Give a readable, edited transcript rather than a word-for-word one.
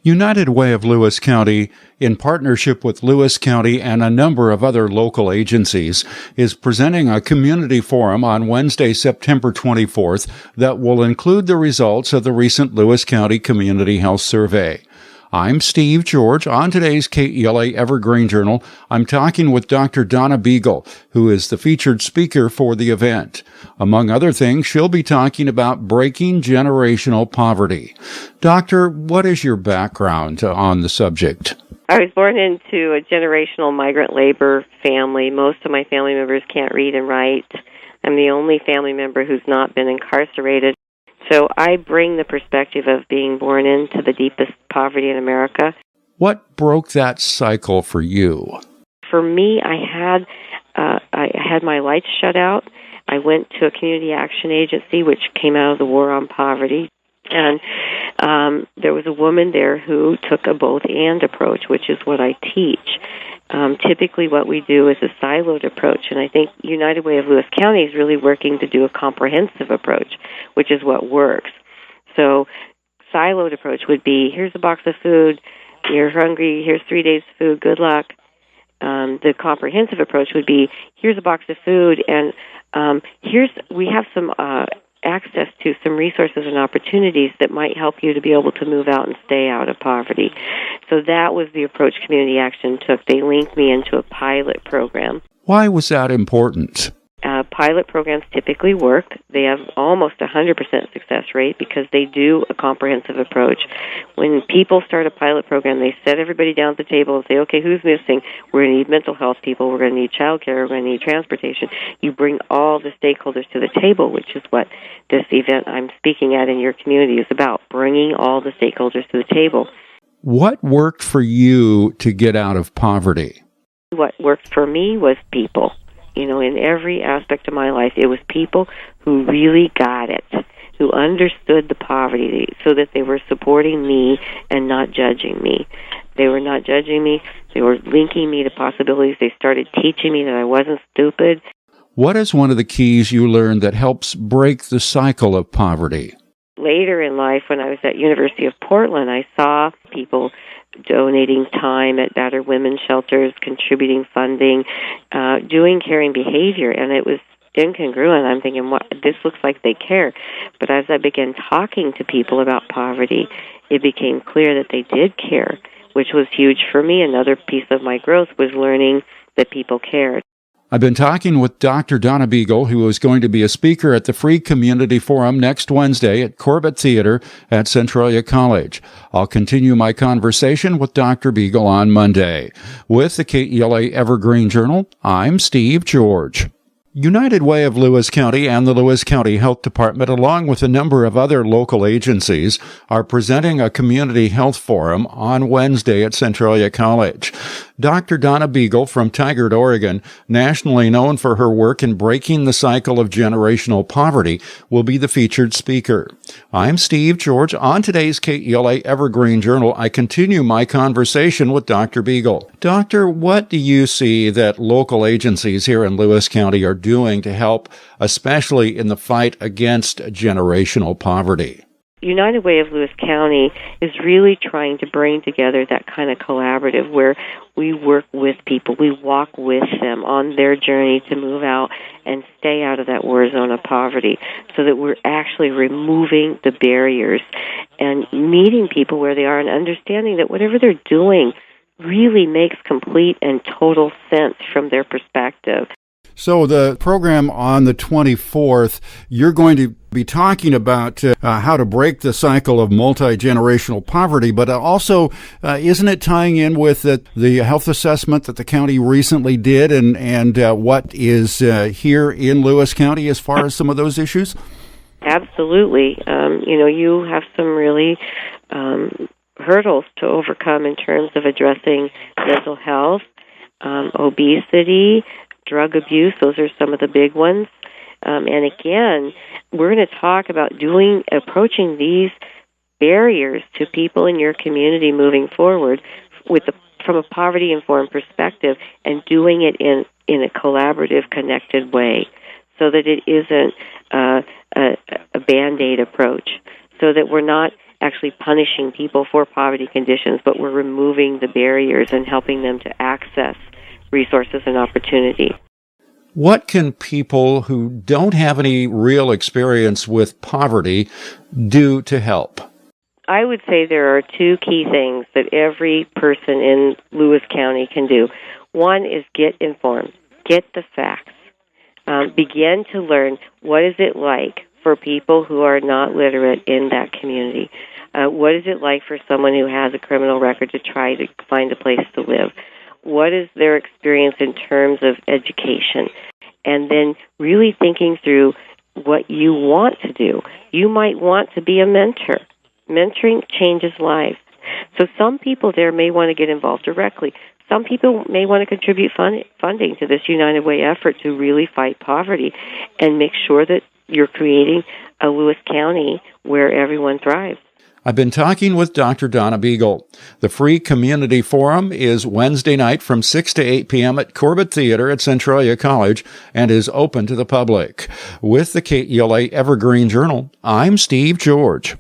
United Way of Lewis County, in partnership with Lewis County and a number of other local agencies, is presenting a community forum on Wednesday, September 24th that will include the results of the recent Lewis County Community Health Survey. I'm Steve George. On today's KELA Evergreen Journal, I'm talking with Dr. Donna Beegle, who is the featured speaker for the event. Among other things, she'll be talking about breaking generational poverty. Doctor, what is your background on the subject? I was born into a generational migrant labor family. Most of my family members can't read and write. I'm the only family member who's not been incarcerated. So I bring the perspective of being born into the deepest poverty in America. What broke that cycle for you? For me, I had my lights shut out. I went to a community action agency, which came out of the war on poverty. And there was a woman there who took a both-and approach, which is what I teach. Typically what we do is a siloed approach, and I think United Way of Lewis County is really working to do a comprehensive approach, which is what works. So siloed approach would be, here's a box of food, you're hungry, here's 3 days of food, good luck. The comprehensive approach would be, here's a box of food, and we have some access to some resources and opportunities that might help you to be able to move out and stay out of poverty. So that was the approach Community Action took. They linked me into a pilot program. Why was that important? Pilot programs typically work. They have almost 100% success rate because they do a comprehensive approach. When people start a pilot program, they set everybody down at the table and say, okay, who's missing? We're going to need mental health people. We're going to need child care. We're going to need transportation. You bring all the stakeholders to the table, which is what this event I'm speaking at in your community is about, bringing all the stakeholders to the table. What worked for you to get out of poverty? What worked for me was people. In every aspect of my life, it was people who really got it, who understood the poverty so that they were supporting me and not judging me. They were not judging me. They were linking me to possibilities. They started teaching me that I wasn't stupid. What is one of the keys you learned that helps break the cycle of poverty? Later in life, when I was at University of Portland, I saw people donating time at battered women's shelters, contributing funding, doing caring behavior, and it was incongruent. I'm thinking, this looks like they care. But as I began talking to people about poverty, it became clear that they did care, which was huge for me. Another piece of my growth was learning that people cared. I've been talking with Dr. Donna Beegle, who is going to be a speaker at the Free Community Forum next Wednesday at Corbett Theater at Centralia College. I'll continue my conversation with Dr. Beegle on Monday. With the KELA Evergreen Journal, I'm Steve George. United Way of Lewis County and the Lewis County Health Department, along with a number of other local agencies, are presenting a community health forum on Wednesday at Centralia College. Dr. Donna Beegle from Tigard, Oregon, nationally known for her work in breaking the cycle of generational poverty, will be the featured speaker. I'm Steve George. On today's KELA Evergreen Journal, I continue my conversation with Dr. Beegle. Doctor, what do you see that local agencies here in Lewis County are doing to help, especially in the fight against generational poverty? United Way of Lewis County is really trying to bring together that kind of collaborative where we work with people, we walk with them on their journey to move out and stay out of that war zone of poverty so that we're actually removing the barriers and meeting people where they are and understanding that whatever they're doing really makes complete and total sense from their perspective. So the program on the 24th, you're going to be talking about how to break the cycle of multi-generational poverty, but also isn't it tying in with the health assessment that the county recently did and what is here in Lewis County as far as some of those issues? Absolutely. You have some really hurdles to overcome in terms of addressing mental health, obesity, drug abuse. Those are some of the big ones. And again, we're going to talk about approaching these barriers to people in your community moving forward from a poverty-informed perspective and doing it in a collaborative, connected way so that it isn't a Band-Aid approach, so that we're not actually punishing people for poverty conditions, but we're removing the barriers and helping them to access resources and opportunity. What can people who don't have any real experience with poverty do to help? I would say there are two key things that every person in Lewis County can do. One is get informed, get the facts, begin to learn what is it like for people who are not literate in that community. What is it like for someone who has a criminal record to try to find a place to live? What is their experience in terms of education? And then really thinking through what you want to do. You might want to be a mentor. Mentoring changes lives. So some people there may want to get involved directly. Some people may want to contribute funding to this United Way effort to really fight poverty and make sure that you're creating a Lewis County where everyone thrives. I've been talking with Dr. Donna Beegle. The Free Community Forum is Wednesday night from 6 to 8 p.m. at Corbett Theater at Centralia College and is open to the public. With the KELA Evergreen Journal, I'm Steve George.